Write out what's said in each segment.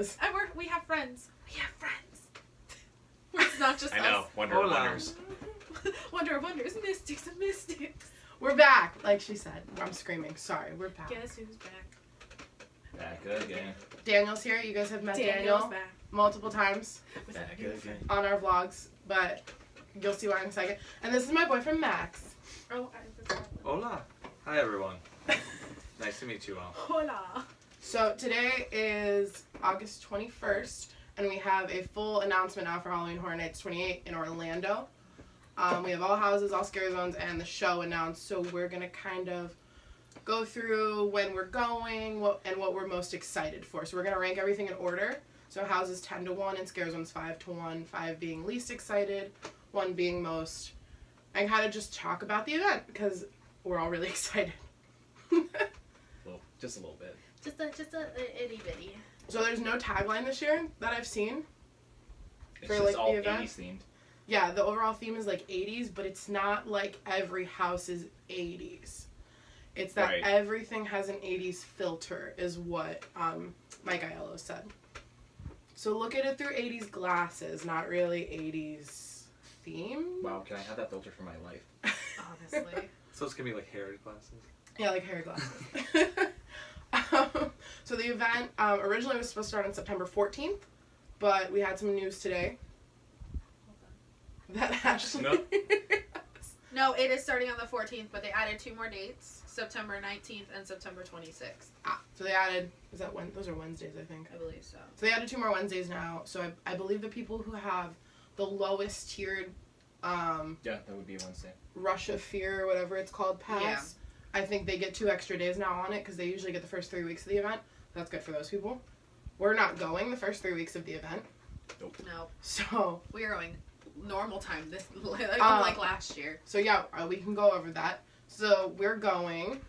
houses. And we have friends. We have friends. It's not just us. I know. Wonder of Wonders. Wonder of Wonders. Mystics and mystics. We're back, like she said. I'm screaming. Sorry, we're back. Guess who's back? Back again. Daniel's here. You guys have met Daniel's Daniel back. multiple times Back again. on our vlogs, but you'll see why in a second. And this is my boyfriend, Max. Oh, I forgot. Hola. Hi, everyone. Nice to meet you all. Hola. So today is August 21st, and we have a full announcement out for Halloween Horror Nights 28 in Orlando. We have all houses, all scare zones, and the show announced, so we're going to kind of go through when we're going and what we're most excited for. So we're going to rank everything in order. So houses 10 to 1 and scare zones 5 to 1, 5 being least excited, 1 being most, and kind of just talk about the event because we're all really excited. Well, just a little bit. Just a itty bitty. So there's no tagline this year that I've seen. It's For, just like, all the event? 80s themed. Yeah, the overall theme is like 80s, but it's not like every house is 80s. It's that Right. everything has an 80s filter, is what Mike Aiello said. So look at it through 80s glasses, not really 80s theme. Wow, can I have that filter for my life? Honestly. So it's going to be like hair glasses? Yeah, like hair glasses. So the event originally was supposed to start on September 14th, but we had some news today. That Ashley... No. No, it is starting on the 14th, but they added 2 more dates. September 19th and September 26th. So they added... Is that when? Those are Wednesdays, I think. I believe so. So they added 2 more Wednesdays now. So I believe the people who have the lowest tiered Yeah, that would be a Wednesday. Rush of Fear or whatever it's called pass, I think they get 2 extra days now on it because they usually get the first 3 weeks of the event. That's good for those people. We're not going the first 3 weeks of the event. Nope. No. So We are going normal time this like last year. So yeah, we can go over that. So we're going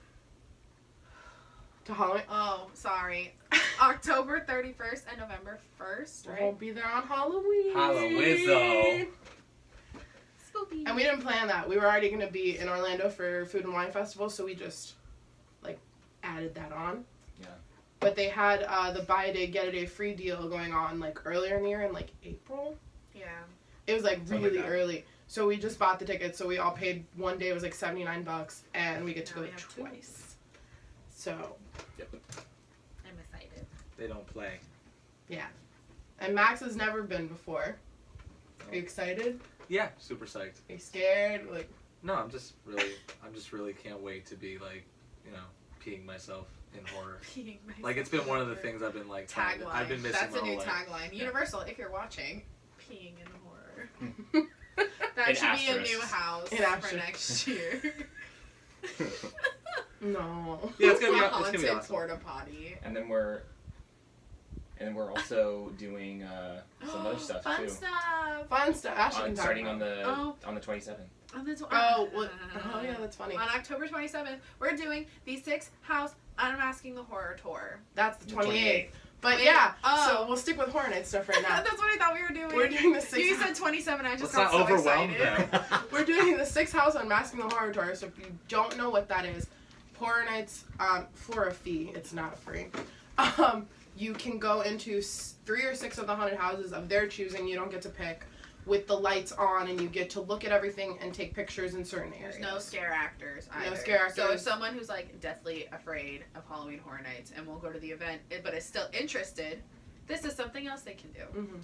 to Halloween. Oh, sorry. October 31st and November 1st, right? We'll be there on Halloween. Hallowizzo. Spoopy. And we didn't plan that. We were already going to be in Orlando for Food and Wine Festival, so we just, like, added that on. Yeah. But they had the buy a day, get a day free deal going on, like, earlier in the year in, like, April. Yeah. It was, like, Something really like that. early. So we just bought the tickets, so we all paid one day, it was, like, $79, and we get to Now go we have 2 twice. weeks. So, I'm excited. They don't play. yeah. And Max has never been before. Are you excited? Yeah, super psyched. Are you scared? Like, No, I'm just really can't wait to be like, peeing myself in horror. Peeing Like it's been one of the things I've been like Tagline. I've been missing That's my a new whole life. tagline. Universal, if you're watching, peeing in horror. That In should be a asterisks. new house In for asterisks. next year. no. Yeah, it's gonna be A it's gonna be haunted awesome. porta potty. And then we're also doing some other stuff Fun too. stuff. Fun stuff. Ashley can talk Starting about on the 27th. On the Oh, yeah, that's funny. On October 27th, we're doing the 6 house Unmasking the Horror tour. That's the The 28th. But Wait, yeah, oh. so we'll stick with Horror Night stuff right now. That's what I thought we were doing. We're doing the 6 You said 27, I just Let's got not so overwhelm excited. them. We're doing the 6 house Unmasking the Horror tour. So if you don't know what that is, Horror Nights for a fee. It's not free. You can go into 3 or 6 of the haunted houses of their choosing. You don't get to pick. With the lights on, and you get to look at everything and take pictures in certain areas. There's no scare actors either. No scare So if actors. someone who's like deathly afraid of Halloween Horror Nights and will go to the event, but is still interested, this is something else they can do. Mm-hmm.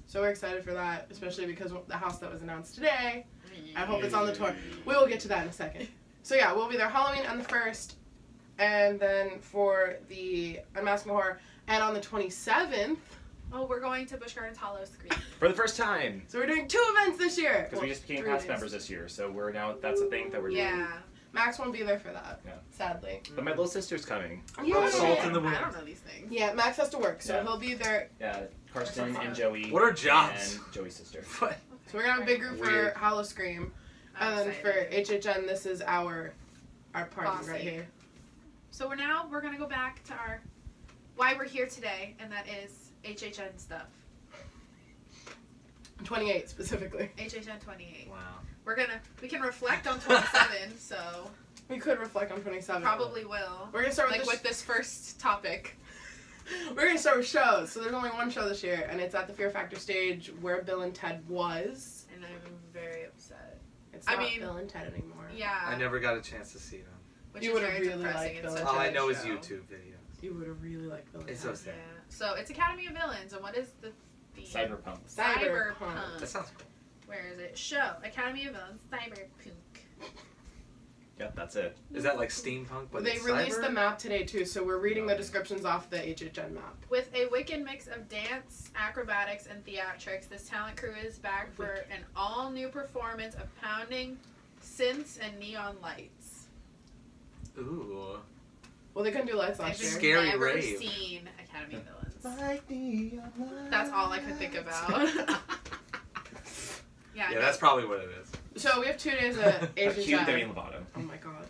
So we're excited for that, especially because the house that was announced today, I hope it's on the tour. We will get to that in a second. So yeah, we'll be there Halloween on the 1st, and then for the Unmasking Horror, and on the 27th. Oh, we're going to Busch Gardens Hollow Screen. For the first time. So we're doing 2 events this year. Because we just became 3 past days. members this year, so we're now, that's a thing that we're doing. Yeah. Max won't be there for that, Yeah. sadly. But my little sister's coming. Yeah. Salt in the I wound. don't know these things. Yeah, Max has to work, so Yeah. he'll be there. Yeah, Karsten and Joey. What are jobs? And Joey's sister. What? So we're gonna have a big group Weird. for Hollow Scream, I'm and then excited. for HHN, this is our party Bossy. right here. So we're gonna go back to our why we're here today, and that is HHN stuff. 28 specifically. HHN 28. Wow. We can reflect on 27, so We could reflect on 27. probably will. We're gonna start with Like this. with this first topic. We're gonna start with shows. So there's only one show this year, and it's at the Fear Factor stage where Bill and Ted was. And I'm very upset. It's not I mean, Bill and Ted anymore. Yeah. I never got a chance to see them. Which You is would've very really depressing. liked It's Bill such and All a I know is show. YouTube videos. You would have really liked Bill and It's Ted. so sad. Yeah. So it's Academy of Villains, and what is the theme? Cyberpunk. Cyberpunk. That sounds cool. Where is it? Show Academy of Villains Cyberpunk. Yep, that's it. Is that like steampunk? But They it's released cyber? the map today too, so we're reading the descriptions off the HHN map. With a wicked mix of dance, acrobatics, and theatrics, this talent crew is back for an all-new performance of pounding synths and neon lights. Ooh. Well, they couldn't do lights I've last year. Scary never rave. seen Academy of Villains. That's all I could think about. Yeah, that's probably what it is. So we have 2 days of A cute Demi HHN. Lovato. Oh my god.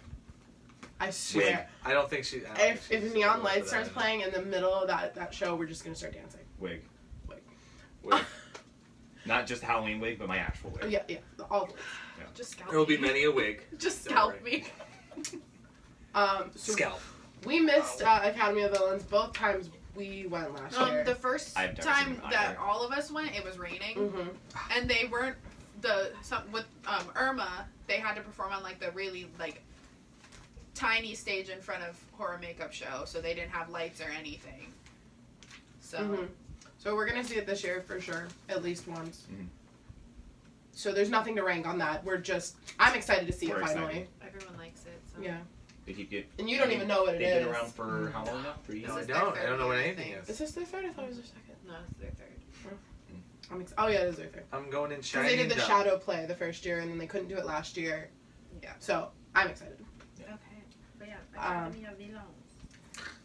I swear. I don't think she. I don't If think she's Neon suitable Lights for starts that. playing in the middle of that show, we're just gonna start dancing. Wig. Wig. Wig. Not just Halloween wig, but my actual wig. Yeah, all the ways. Just scalp There will be me. many a wig. Just Don't scalp worry. me. So Scalp. we missed Academy of Villains both times we went last year. The first I've never time seen it that either. all of us went, it was raining, Mm-hmm. and they weren't with Irma. They had to perform on like the really like tiny stage in front of horror makeup show, so they didn't have lights or anything. So Mm-hmm. So we're gonna see it this year for sure, at least once. Mhm. So there's nothing to rank on that. I'm excited to see We're it finally. excited. everyone likes it. So. Yeah. They keep it. And you don't even know what it They've is. been around for how long now? 3 years? No, This I is their don't. I don't know what third year, anything I think. is. Is this their third? I thought it was their second. No, it's their third. Oh yeah, it is their third. I'm going in Because shiny. they did the dumb. shadow play the first year, and then they couldn't do it last year. Yeah. So I'm excited. Okay. But yeah, Academy of Villains.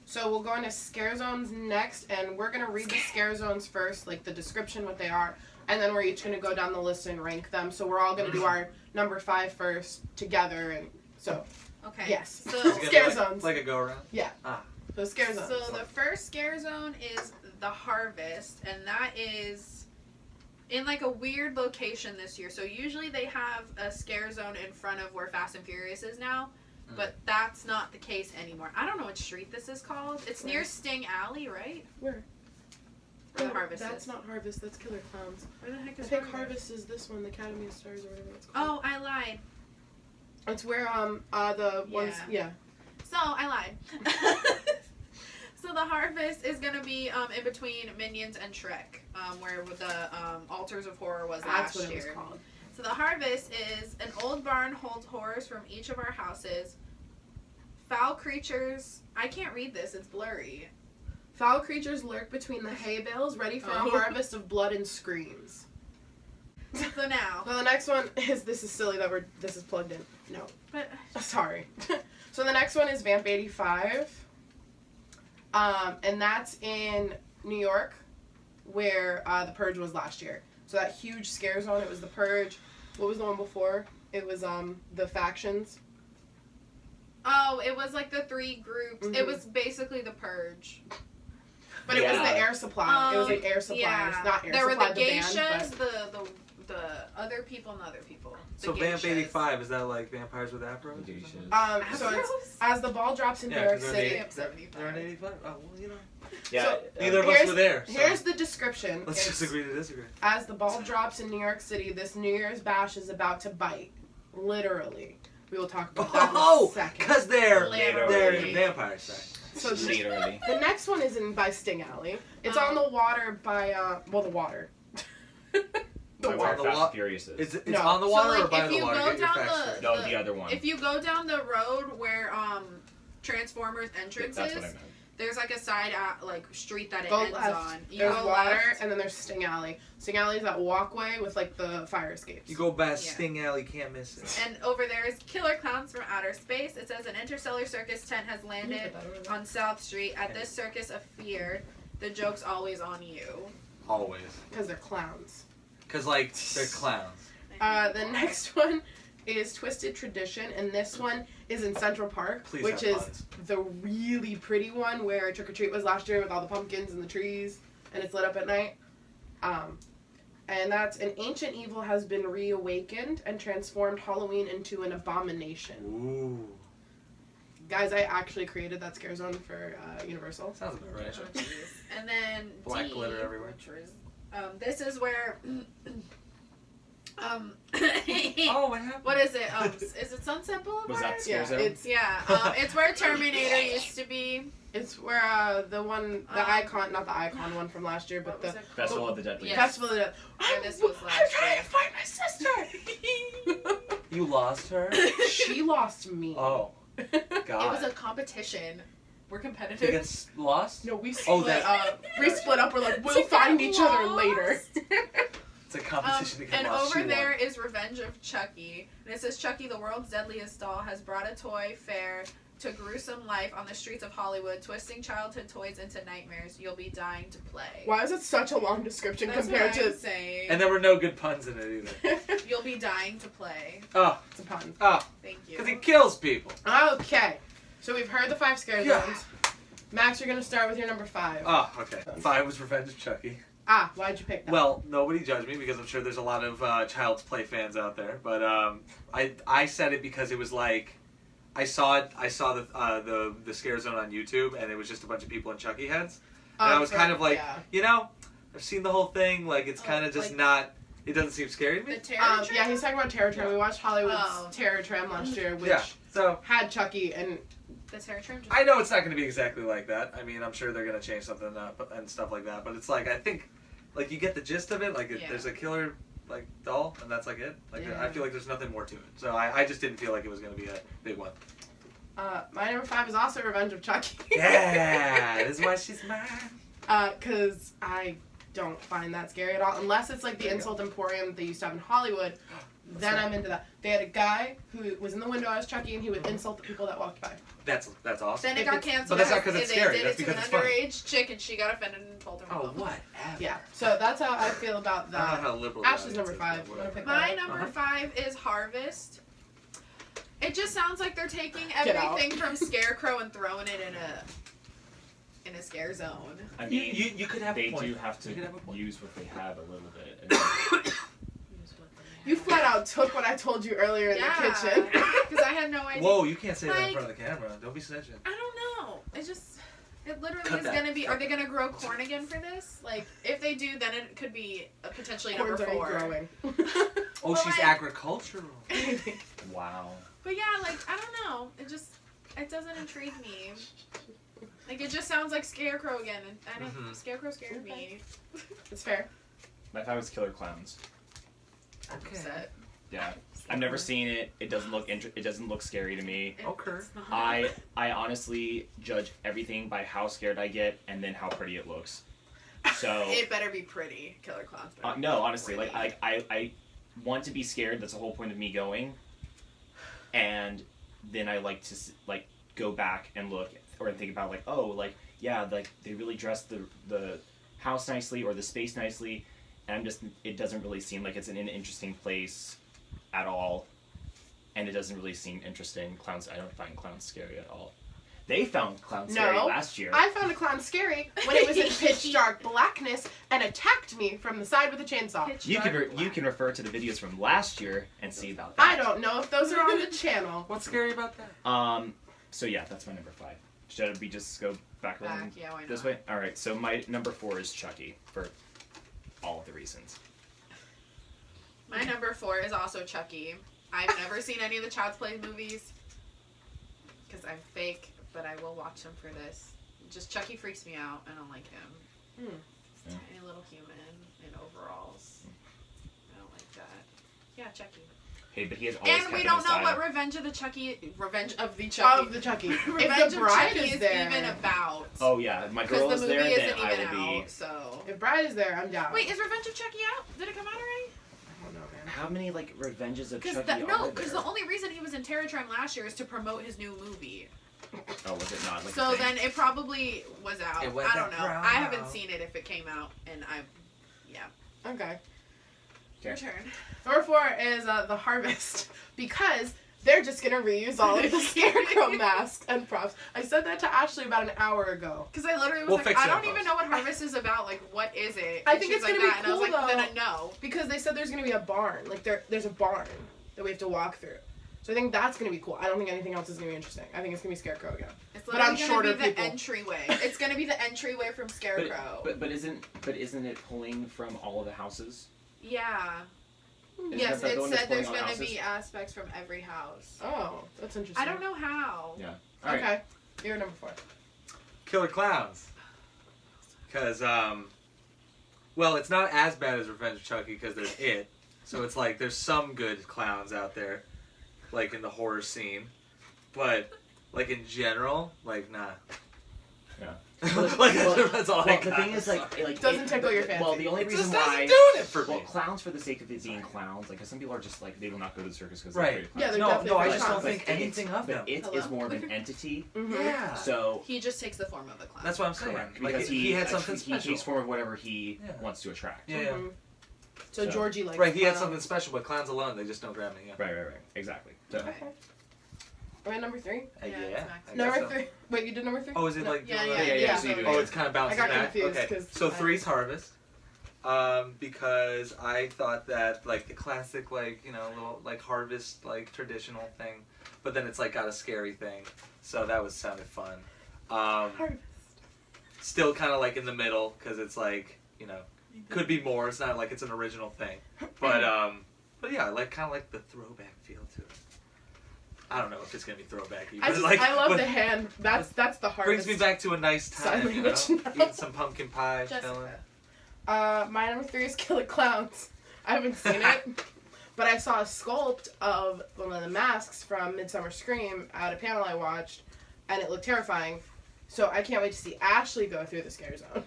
So we'll go into scare zones next, and we're gonna read the scare zones first, like the description, what they are, and then we're each gonna go down the list and rank them. So we're all gonna do our number 5 first together, and so Okay. yes, So It's gonna be scare like, zones. Like a go around. So scare zones. So the first scare zone is the Harvest, and that is in like a weird location this year. So usually they have a scare zone in front of where Fast and Furious is now, but that's not the case anymore. I don't know what street this is called. It's near Sting Alley, right? Where? Where the Harvest That's is. not Harvest. That's Killer Clowns. Where the heck I is think Harvest is this one, the Academy of Stars or whatever it's Oh, called. I lied. It's where the ones Yeah. So I lied. So the Harvest is gonna be in between Minions and Shrek, where the Altars of Horror was That's last what it year. was called. So the Harvest is an old barn holds horrors from each of our houses. Foul creatures. I can't read this. It's blurry. Foul creatures lurk between the hay bales, ready for Oh. a harvest of blood and screams. So now, So the next one is, this is silly that this is plugged in. No. but Sorry. So the next one is Vamp 85. And that's in New York, where The Purge was last year. So that huge scare zone, it was The Purge. What was the one before? It was the factions. oh, it was like the 3 groups. It Mhm. was basically the Purge. But it was Yeah. the air supply. It was like air supplies, Yeah. not air There were supply, the band, geishas, but- the other people, and the other people. The So Vamp geishas. 85, is that like vampires with afros? or Geishas. something? So it's Afros? as the ball drops in New Yeah, York 'cause they're City. Up 75. They're in 85? Oh, well, you know. Yeah. So, Neither of us here's- were there. So Here's the description. let's It's, just agree to disagree. as the ball drops in New York City, this New Year's bash is about to bite. Literally. We will talk about that in a second. Because they're Literally. vampires, right? So Literally. the next one is by Sting Alley. It's on the water by, the water. The By water. where the Fast wa- and Furious is. It's No. on the So, water like, or by if the you water? go Get your down facts the- straight. No, the other one. If you go down the road where Transformers entrance That's is, what I meant. there's like a side like street that it Go ends left. on. You There's go water, left, and then there's Sting Alley. Sting Alley is that walkway with, like, the fire escapes. You go past Yeah. Sting Alley, can't miss it. and over there is Killer Clowns from Outer Space. It says an interstellar circus tent has landed on South Street. At this circus of fear, the joke's always on you. Always. Because they're clowns. Because, like, they're clowns. The next one is Twisted Tradition, and this one is in Central Park, Please which have is puns. the really pretty one where Trick or Treat was last year with all the pumpkins and the trees, and it's lit up at night. And that's an ancient evil has been reawakened and transformed Halloween into an abomination. Ooh. Guys, I actually created that scare zone for Universal. Sounds about right. Oh, jeez. And then Black D, glitter everywhere. which was, this is where Oh, what happened? what is it? Is it Sunset Boulevard? Was that Yeah, Scare Zone? It's where Terminator used to be. It's where the icon, not the icon one from last year, but What the was it called? Festival of the Deadly. Yes. Festival of the Dead. Yeah, this was I'm last trying year. to find my sister. You lost her? She lost me. Oh, It God. was a competition. We're You competitive. get lost? No, we Oh, split that- up. We split up. We're like, we'll To get find each other lost. later. It's a competition to get And lost. over She there won. is Revenge of Chucky. And it says Chucky, the world's deadliest doll, has brought a toy fair to gruesome life on the streets of Hollywood, twisting childhood toys into nightmares. You'll be dying to play. Why is it such a long description That's compared what I'm to? saying. And there were no good puns in it either. You'll be dying to play. Oh, It's a pun. Thank you. because he kills people. Okay, so we've heard the 5 scare Yeah. zones. Max, you're gonna start with your number 5. Oh, okay. 5 was Revenge of Chucky. Why'd you pick that? Well, nobody judge me because I'm sure there's a lot of Child's Play fans out there. But I said it because it was like I saw the Scare Zone on YouTube, and it was just a bunch of people in Chucky heads. And I was kind of like, yeah. you know, I've seen the whole thing. Like, it's kind of just like- not. It doesn't seem scary to me. The Terror Trap? Yeah, he's talking about Terror Tram. Yeah. We watched Hollywood's Oh. Terror Tram last year, which Yeah. So had Chucky, and The Terror Trap? I know it's not going to be exactly like that. I mean, I'm sure they're going to change something up and stuff like that. But it's like I think, like you get the gist of it. Like Yeah. there's a killer like doll, and that's like it. Like Yeah. I feel like there's nothing more to it. So I just didn't feel like it was going to be a big one. my number 5 is also Revenge of Chucky. Yeah, this is why she's mine. Because I don't find that scary at all, unless it's like the Insult Emporium that they used to have in Hollywood. Then I'm into that. They had a guy who was in the window as Chucky, and he would insult the people that walked by. That's awesome. Then it If got it's- canceled. but that's not 'cause it's They scary, did that's it to because an it's funny. underage chick, and she got offended and told her Oh, mom. what? Yeah. So that's how I feel about I don't know that. how liberal. Ashley's that number is, 5. but Wanna whatever. pick My that up? number 5 is Harvest. It just sounds like they're taking Get out. everything from Scarecrow and throwing it in a scare zone. I mean, You could have they a point. do have to You could have a point. use what they have a little bit. And You flat out took what I told you earlier in the kitchen. Because I had no idea. Whoa, you can't say that in Like- front of the camera. Don't be snitching. I don't know. It literally Cut is that. gonna be. Are they gonna grow corn again for this? Like, if they do, then it could be potentially Corn's number already 4. growing. Oh, Well, she's like- agricultural. wow. But yeah, like I don't know. It doesn't intrigue me. Like it just sounds like Scarecrow again, and I don't. Mhm. Scarecrow scared me. It's fair. My 5 was Killer Clowns. Upset. Yeah. I've never seen it. It doesn't look it doesn't look scary to me. Okay. It's not. I honestly judge everything by how scared I get and then how pretty it looks. So It better be pretty. Killer Clowns. better be no, honestly, pretty. like I want to be scared. That's the whole point of me going. And then I like to like go back and look or think about like, oh, like yeah, like they really dressed the house nicely or the space nicely, and it doesn't really seem like it's in an interesting place at all, and it doesn't really seem interesting. Clowns, I don't find clowns scary at all. They found clowns scary No, last year. I found a clown scary when it was in pitch dark blackness and attacked me from the side with a chainsaw. Pitch You can dark you black. can refer to the videos from last year and see about that. I don't know if those are on the channel. What's scary about that? So yeah, that's my number 5. Should we just go back around Back, yeah, why not? this way? All right. So my number 4 is Chucky for all of the reasons. My number 4 is also Chucky. I've never seen any of the Child's Play movies because I'm fake, but I will watch them for this. Just Chucky freaks me out. I don't like him. Hmm. Tiny little human in overalls. I don't like that. Yeah, Chucky. Hey, but he has always And kept we him don't know aside. what Revenge of the Chucky. Revenge of the Of Chucky. the Chucky. Revenge If the of bride Chucky is there, even about. Oh yeah, my girl Because is the movie there, then isn't I even will out, be. so. if bride is there, I'm down. Wait, is Revenge of Chucky out? Did it come out already? I don't know, man. How many like revenges of Because Chucky are because there? the only reason he was in Terror Tram last year is to promote his new movie. Oh, was it not? Like So a thing? then it probably was out. It was I don't a know. promo. I haven't seen it if it came out, and Okay. your turn. Number 4 is The Harvest, because they're just gonna reuse all of the Scarecrow masks and props. I said that to Ashley about an hour ago. Because I literally was We'll like, fix I it don't up, even folks. know what Harvest is about. Like, what is it? I And think she's it's like gonna be that, and I was cool, like, then though. I know. Because they said there's gonna be a barn. Like there's a barn that we have to walk through. So I think that's gonna be cool. I don't think anything else is gonna be interesting. I think it's gonna be Scarecrow again. It's But I'm literally shorter gonna be people. the entryway. It's gonna be the entryway from Scarecrow. But isn't it pulling from all of the houses? Yeah. Isn't Yes, that the it one that's said there's pulling all gonna houses? be aspects from every house. Oh, that's interesting. I don't know how. Yeah. All right. Okay, you're number 4. Killer Clowns. Because, well, it's not as bad as Revenge of Chucky because there's it. So it's like there's some good clowns out there, like in the horror scene. But, like in general, like, nah. Yeah. Like, that's all I Well, got. the thing is, like Doesn't tickle your fancy. Well, the only It reason just why. isn't doing it for Well, me. clowns for the sake of it being clowns, like, 'cause some people are just like they will not go to the circus because Right. they're afraid of Yeah, clowns. they're No, definitely I for just don't clowns. think anything of them. But it Hello? is more of an entity. Mm-hmm. Yeah. So He just takes the form of a clown. That's what I'm saying. correct, Like, because he had something he special. takes form of whatever he Yeah. wants to attract. Yeah, yeah. So So- Georgie likes Right, he had clowns. something special, but clowns alone, they just don't grab me. Yeah. Right. Exactly. So, Okay. Okay. Am I number 3? Yeah, it's yeah. Max. I guess Number so. 3. Wait, you did number 3? Oh, is it No. like Yeah, yeah, so you do Oh, it. it's kind of bouncing I got back. confused Okay, 'cause so I- 3's Harvest, because I thought that like the classic like little like Harvest like traditional thing, but then it's like got a scary thing, so that sounded fun. Harvest. Still kind of like in the middle because it's like could be more. It's not like it's an original thing, but yeah, I like kind of like the throwback feel to it. I don't know if it's gonna be throwbacky. I but just like, I love but the hand. That's the hardest. brings me back to a nice time. Sign language now. Eating some pumpkin pie, chilling. Jessica. My number 3 is Killer Clowns. I haven't seen it, but I saw a sculpt of one of the masks from Midsummer Scream at a panel I watched, and it looked terrifying. So I can't wait to see Ashley go through the scare zone.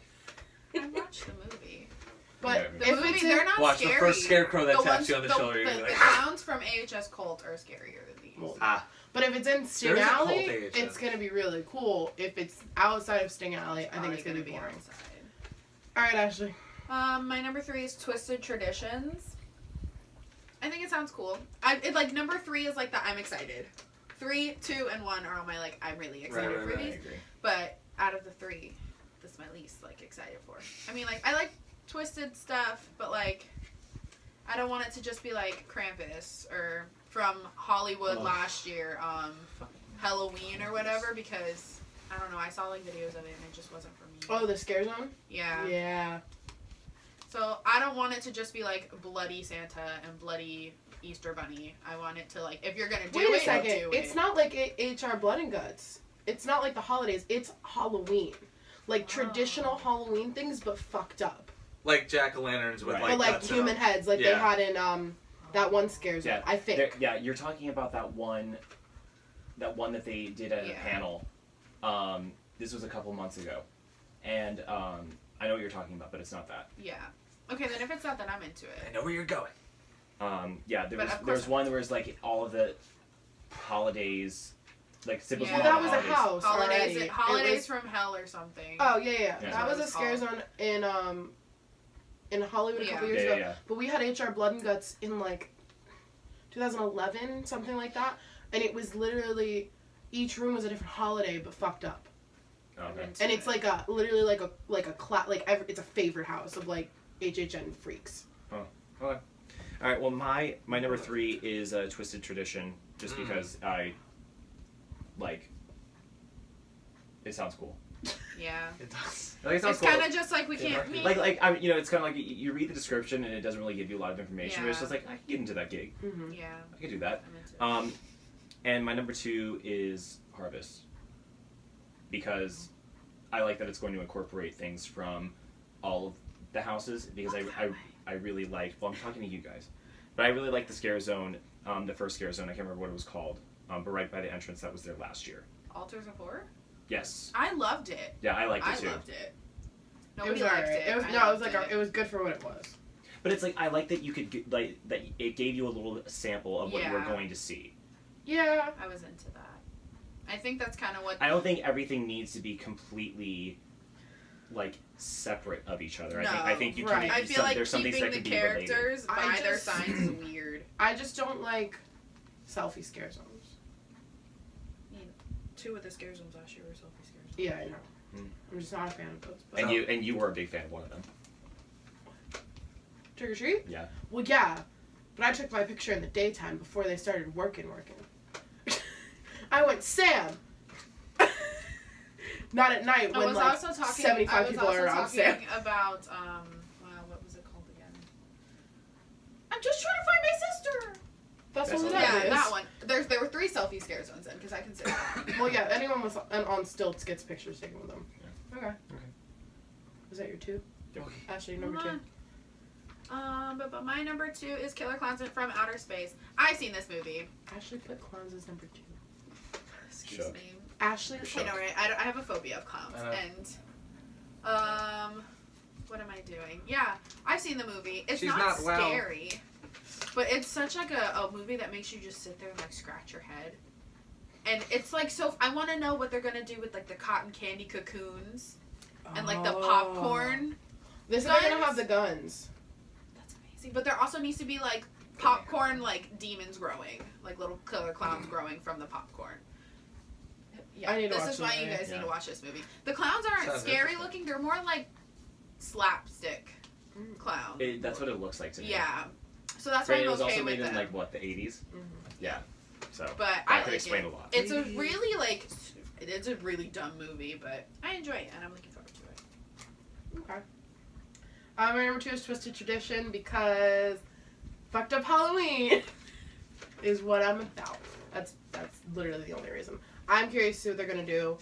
I watched the movie. But Yeah, The if movie, it's they're in, not Watch scary. the first scarecrow that The taps ones- you on the shoulder. You're The, gonna the be like, clowns from AHS Cult are scarier than these. Well, ah. but if it's in Sting There is a cult Alley, AHS. it's gonna be really cool. If it's outside of Sting Alley, I think it's gonna be boring. outside. All right, Ashley. My number 3 is Twisted Traditions. I think it sounds cool. Like number 3 is like the I'm excited. 3, 2, and 1 are on my like I'm really excited Right, for right. these. I agree. But out of the 3, this is my least like excited for. I mean, like I like twisted stuff, but like I don't want it to just be like Krampus or from Hollywood Ugh. last year, Halloween or whatever, because I don't know. I saw like videos of it and it just wasn't for me. Oh, the scare zone. Yeah. Yeah. So I don't want it to just be like bloody Santa and bloody Easter Bunny. I want it to like if you're gonna do Wait a it, second. do It's it. not like HR Blood and Guts. It's not like the holidays. It's Halloween. Like Oh. traditional Halloween things, but fucked up. Like jack-o'-lanterns with Right. like but like guts in human them. heads, like they Yeah. had in that one scare zone. Yeah, I think. Yeah, you're talking about that one that they did at Yeah. a panel. This was a couple months ago, and I know what you're talking about, but it's not that. Yeah. Okay, then if it's not, then I'm into I it. know where you're going. Yeah, there But was of there course was one where it's like all of the holidays, like symbols. Yeah. from Well, all that the was a holidays. house. Holidays, already. It holidays was- from hell or something. Oh yeah. Yeah. That That's was what a it's scare called. zone in Hollywood a Yeah. couple years Yeah, ago. yeah. But we had HR Blood and Guts in like 2011, something like that, and it was literally each room was a different holiday but fucked up. Okay. And it's like a literally like a it's a favorite house of like HHN freaks. Okay. All right. Well, my number 3 is Twisted Tradition, just because I like. It sounds cool. Yeah. It does. Like, it sounds It's cool. kind of just like we can't meet. Like it's kind of like you read the description and it doesn't really give you a lot of information, but it's Yeah. just like I can get into that gig. Mm-hmm. Yeah, I can do that. I'm into it. And my number 2 is Harvest, because I like that it's going to incorporate things from all of the houses, because I really liked, well, I'm talking to you guys, but I really liked the scare zone, the first scare zone, I can't remember what it was called, but right by the entrance that was there last year. Altars of Horror? Yes. I loved it. Yeah, I liked it I too. loved it. It Nobody was liked alright. it. It was I no, it was loved like it was good for what it was. But it's like, I like that you could get, like, that it gave you a little sample of what you were Yeah. going to see. Yeah. I was into that. I think that's kind of what. I don't think everything needs to be completely, like, separate of each other. No, I think you right. can. I feel like there's some things keeping that the can be related. characters I by their just- signs is weird. I just don't like selfie scare zones. 2 of the scare zones last year were selfie scare zones. Yeah, I know. Mm. I'm just not a fan of those. But And you were a big fan of one of them. Trick or treat? Yeah. Well, yeah, but I took my picture in the daytime before they started working. I went, Sam. Not at night I when was like also talking. 75 people are around Sam. About wow, what was it called again? I'm just trying to find my sister. That's That's what all that Yeah, is. that one. There were 3 selfie scare zones in because I consider that. Well, yeah, anyone with on stilts gets pictures taken with them. Yeah. Okay. Was that your 2? Yep. Ashley, number 2. But my number 2 is Killer Clowns from Outer Space. I've seen this movie. Ashley put clowns as number 2. Excuse Shook. me. Ashley, I know, right? I have a phobia of clowns, I know. and what am I doing? Yeah, I've seen the movie. It's She's not not well. scary, but it's such like a movie that makes you just sit there and like scratch your head. And it's like so. I want to know what they're gonna do with like the cotton candy cocoons and like the popcorn. This is they're gonna guns? have the guns. That's amazing. But there also needs to be like popcorn, like demons growing, like little killer clowns growing from the popcorn. Yeah, I need to this watch is why the you movie. guys need Yeah. to watch this movie. The clowns aren't Sounds scary interesting. looking; they're more like slapstick clowns. That's what it looks like to me. Yeah, so that's Granted, why it was I'm okay also with made in them. like what, the 80s? Mhm. Yeah. So But that I could like explain it. a lot. It's a really like it's a really dumb movie, but I enjoy it and I'm looking forward to it. Okay. My number 2 is Twisted Tradition because fucked up Halloween is what I'm about. That's literally the only reason. I'm curious to see what they're gonna do.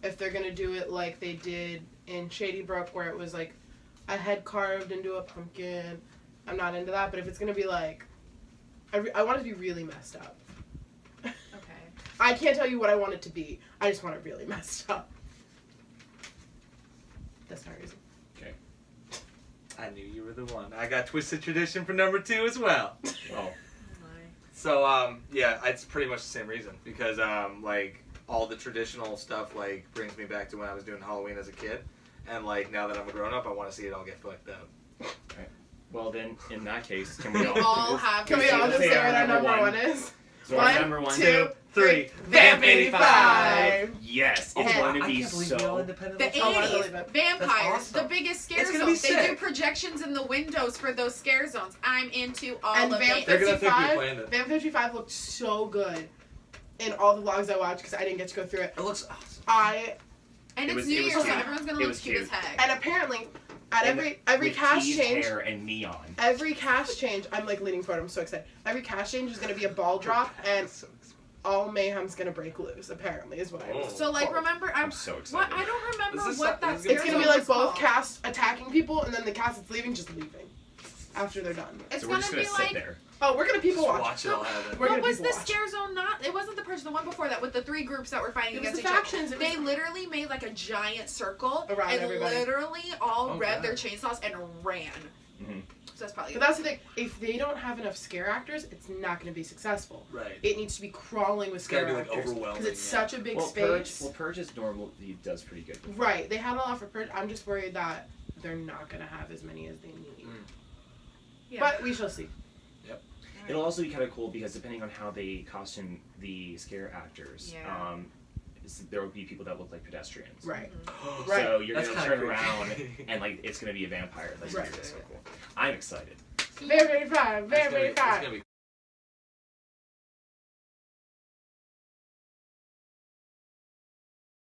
If they're gonna do it like they did in Shady Brook, where it was like a head carved into a pumpkin. I'm not into that. But if it's gonna be like, I want it to be really messed up. Okay. I can't tell you what I want it to be. I just want it really messed up. That's my reason. I knew you were the one. I got Twisted Tradition for number 2 as well. Oh, Oh So yeah, it's pretty much the same reason because like all the traditional stuff like brings me back to when I was doing Halloween as a kid, and like now that I'm a grown up, I want to see it all get fucked up. well then, in that case, can my. we We all have. Can we Say- all just say say our what our number number one. one is? So our One, number 1, 2, 3, Vamp 85. Yes, it's And going to I be can't believe we all so. independently The Oh, I 80s, believe it. vampires, awesome. the biggest scare It's gonna be zones. They do sick. projections in the windows for those scare zones. I'm into all And of Vamp it. They're gonna think we 55, planned it. Vamp 55 looked so good in all the vlogs I watched because I didn't get to go through it. It looks awesome. And It it's was- New it was Year's, so cute. everyone's gonna It look was cute as cute. heck. And apparently, at And every with cast teased change, hair and neon. every cast change, I'm like leaning forward. I'm so excited. Every cast change is gonna be a ball drop, and So all mayhem's gonna break loose. Apparently, is what I was. So like, told. remember, I'm so excited. What I don't remember This is what that this is scare It's gonna be zone like was both called. casts attacking people, and then the cast that's leaving just leaving after they're done. It's So we're just gonna gonna be sit like. there. Oh, we're gonna people just watch. watch it all happen. We're What gonna was people the watch. scare zone? Not. It wasn't the person. The one before that with the 3 groups that were fighting It was against the each other. factions. It was They literally made like a giant circle Around and everybody. literally all Oh, grabbed God. their chainsaws and ran. Mhm. So that's probably. But that's the thing. If they don't have enough scare actors, it's not going to be successful. Right. It needs to be crawling with It's gotta scare be, like, actors overwhelming, because it's yeah. such a big Well, space. Purge is normal. He does pretty good. Right. They had a lot for Purge. I'm just worried that they're not going to have as many as they need. Yeah. But we shall see. It'll also be kind of cool because depending on how they costume the scare actors, Yeah. there will be people that look like pedestrians. Right. Mm. Right. So you're That's gonna kinda turn around creepy. and like it's gonna be a vampire. That's Right. so cool. I'm excited. Very, very fine. Very, very It's fine. gonna be